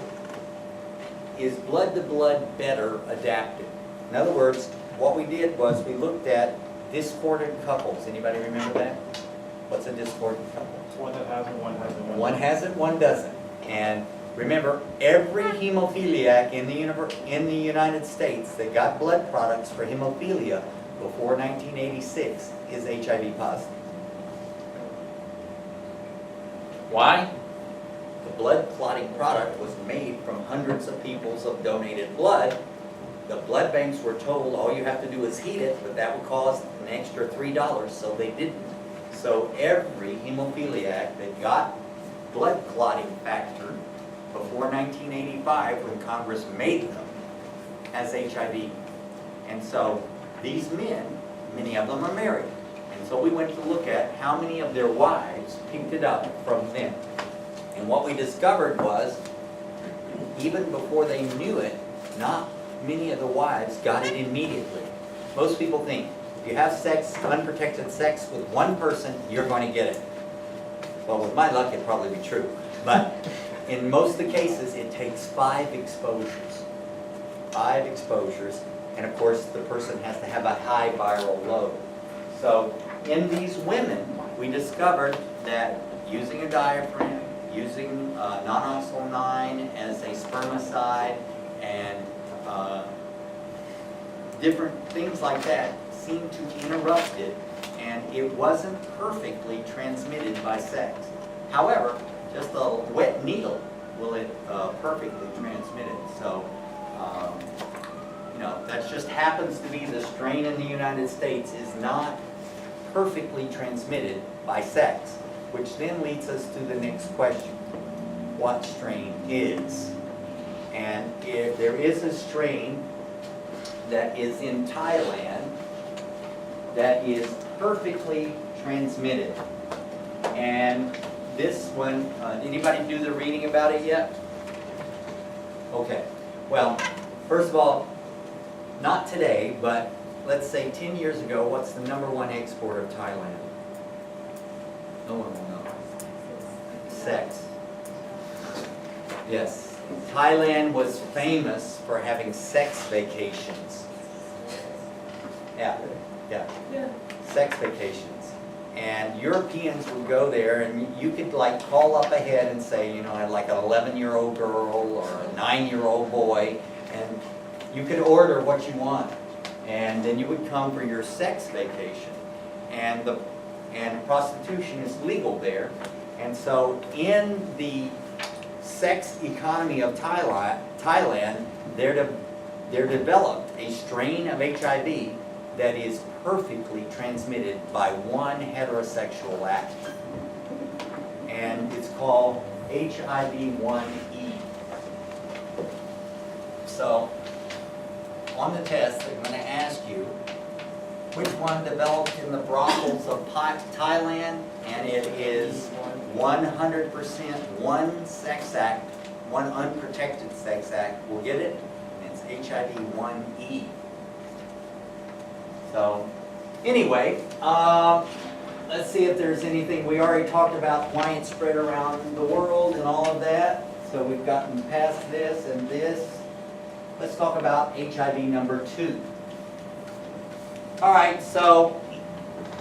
Speaker 1: is blood-to-blood better adapted. In other words, what we did was we looked at discordant couples. Anybody remember that? What's a discordant couple?
Speaker 3: It's one that has it, one hasn't.
Speaker 1: One has it, one doesn't. And remember, every hemophiliac in the United States that got blood products for hemophilia before 1986 is HIV positive. Why? The blood clotting product was made from hundreds of people's of donated blood. The blood banks were told all you have to do is heat it, but that would cost an extra $3, so they didn't. So every hemophiliac that got blood clotting factor before 1985, when Congress made them, has HIV. And so these men, many of them are married. And so we went to look at how many of their wives picked it up from them. And what we discovered was, even before they knew it, not many of the wives got it immediately. Most people think, if you have sex, unprotected sex with one person, you're going to get it. Well, with my luck, it'd probably be true. But in most of the cases, it takes 5 exposures. 5 exposures. And of course, the person has to have a high viral load. So in these women, we discovered that using a diaphragm, using non-oxyl 9 as a spermicide, and different things like that seemed to interrupt it, and it wasn't perfectly transmitted by sex. However, just a wet needle will it perfectly transmit it. So, that just happens to be the strain in the United States is not perfectly transmitted by sex, which then leads us to the next question. What strain is? And if there is a strain that is in Thailand that is perfectly transmitted. And this one, anybody do the reading about it yet? Okay. Well, first of all, not today, but let's say 10 years ago, what's the #1 export of Thailand? No one will know. Sex. Yes. Thailand was famous for having sex vacations. Yeah. Sex vacations. And Europeans would go there, and you could call up ahead and say, I had an 11-year-old girl or a 9-year-old boy, and you could order what you want. And then you would come for your sex vacation. And prostitution is legal there. And so in the sex economy of Thailand, there developed a strain of HIV that is perfectly transmitted by one heterosexual act. And it's called HIV-1E. So, on the test, they're going to ask you, which one developed in the brothels of Thailand? And it is 100% one sex act, one unprotected sex act. We'll get it? And it's HIV-1E. So, anyway, let's see if there's anything. We already talked about why it spread around the world and all of that. So we've gotten past this and this. Let's talk about HIV #2. All right, so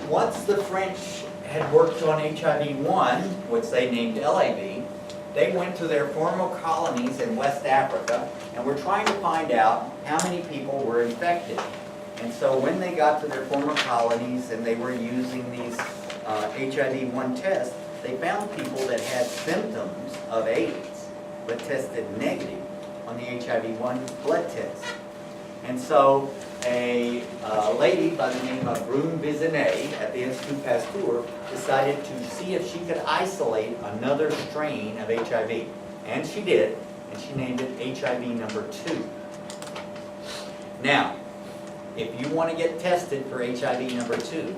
Speaker 1: once the French had worked on HIV-1, which they named LAV, they went to their former colonies in West Africa and were trying to find out how many people were infected. And so when they got to their former colonies and they were using these HIV-1 tests, they found people that had symptoms of AIDS but tested negative on the HIV-1 blood test. And so a lady by the name of Brune Vizinet at the Institut Pasteur decided to see if she could isolate another strain of HIV. And she did, and she named it HIV number 2. Now, if you want to get tested for HIV number 2,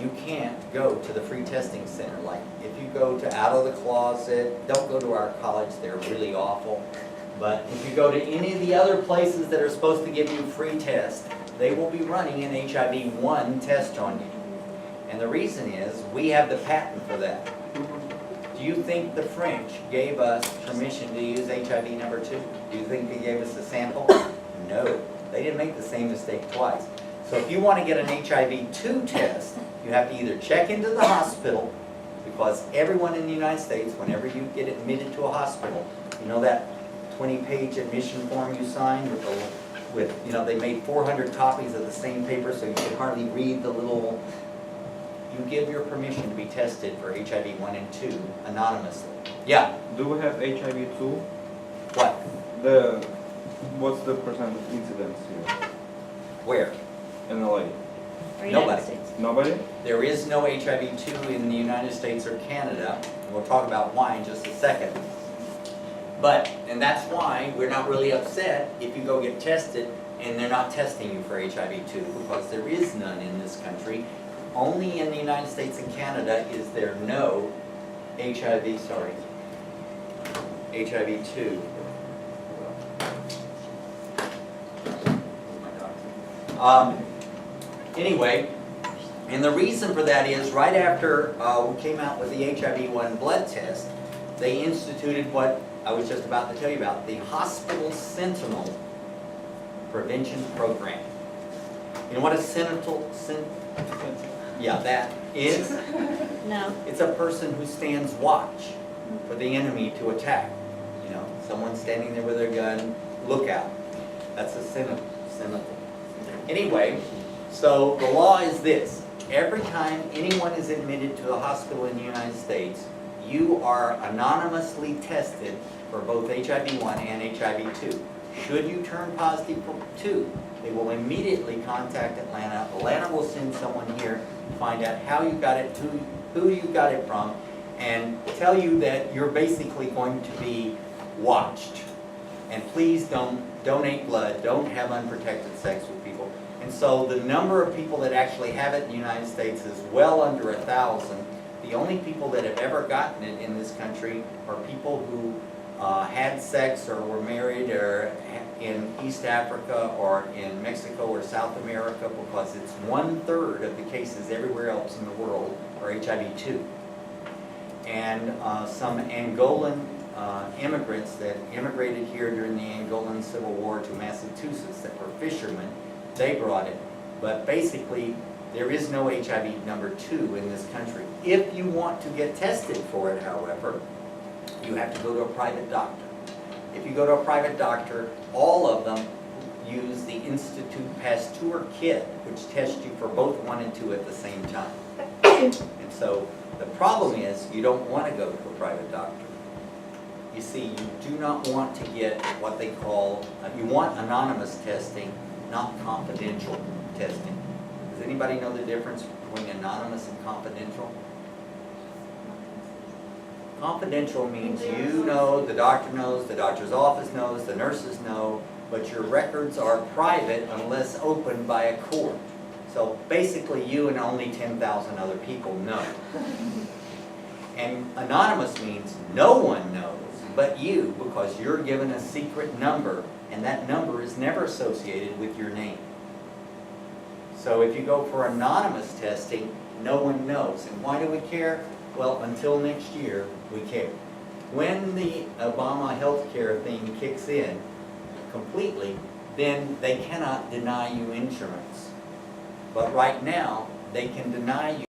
Speaker 1: you can't go to the free testing center. Like if you go to Out of the Closet, don't go to our college, they're really awful. But if you go to any of the other places that are supposed to give you free tests, they will be running an HIV-1 test on you. And the reason is, we have the patent for that. Do you think the French gave us permission to use HIV number 2? Do you think they gave us a sample? No. They didn't make the same mistake twice. So if you want to get an HIV-2 test, you have to either check into the hospital, because everyone in the United States, whenever you get admitted to a hospital, you know that 20-page admission form you signed with they made 400 copies of the same paper so you can hardly read the little. You give your permission to be tested for HIV 1 and 2 anonymously. Yeah.
Speaker 3: Do we have HIV too?
Speaker 1: What?
Speaker 3: What's the percent of incidence here
Speaker 1: Where?
Speaker 3: in LA?
Speaker 4: Or United
Speaker 1: Nobody.
Speaker 4: States.
Speaker 3: Nobody?
Speaker 1: There is no HIV 2 in the United States or Canada. We'll talk about why in just a second. And that's why we're not really upset if you go get tested and they're not testing you for HIV 2, because there is none in this country. Only in the United States and Canada is there no HIV 2. Anyway, and the reason for that is right after we came out with the HIV-1 blood test, they instituted what I was just about to tell you about, the Hospital Sentinel Prevention Program. You know what a sentinel, yeah, that is?
Speaker 4: No.
Speaker 1: It's a person who stands watch for the enemy to attack. Someone standing there with their gun, look out. That's a sentinel. Anyway, so the law is this. Every time anyone is admitted to a hospital in the United States, you are anonymously tested for both HIV-1 and HIV-2. Should you turn positive for 2, they will immediately contact Atlanta. Atlanta will send someone here to find out how you got it, who you got it from, and tell you that you're basically going to be watched. And please don't donate blood, don't have unprotected sex with people. And so the number of people that actually have it in the United States is well under 1,000. The only people that have ever gotten it in this country are people who had sex or were married or in East Africa or in Mexico or South America, because it's 1/3 of the cases everywhere else in the world are HIV-2. And some Angolan immigrants that immigrated here during the Angolan Civil War to Massachusetts that were fishermen, they brought it. But basically, there is no HIV number 2 in this country. If you want to get tested for it, however, you have to go to a private doctor. If you go to a private doctor, all of them use the Institut Pasteur kit, which tests you for both 1 and 2 at the same time. And so the problem is you don't want to go to a private doctor. You see, you do not want to get what they call, you want anonymous testing, not confidential testing. Does anybody know the difference between anonymous and confidential? Confidential means you know, the doctor knows, the doctor's office knows, the nurses know, but your records are private unless opened by a court. So basically you and only 10,000 other people know. And anonymous means no one knows but you, because you're given a secret number, and that number is never associated with your name. So if you go for anonymous testing, no one knows. And why do we care? Well, until next year, we care. When the Obama healthcare thing kicks in completely, then they cannot deny you insurance. But right now, they can deny you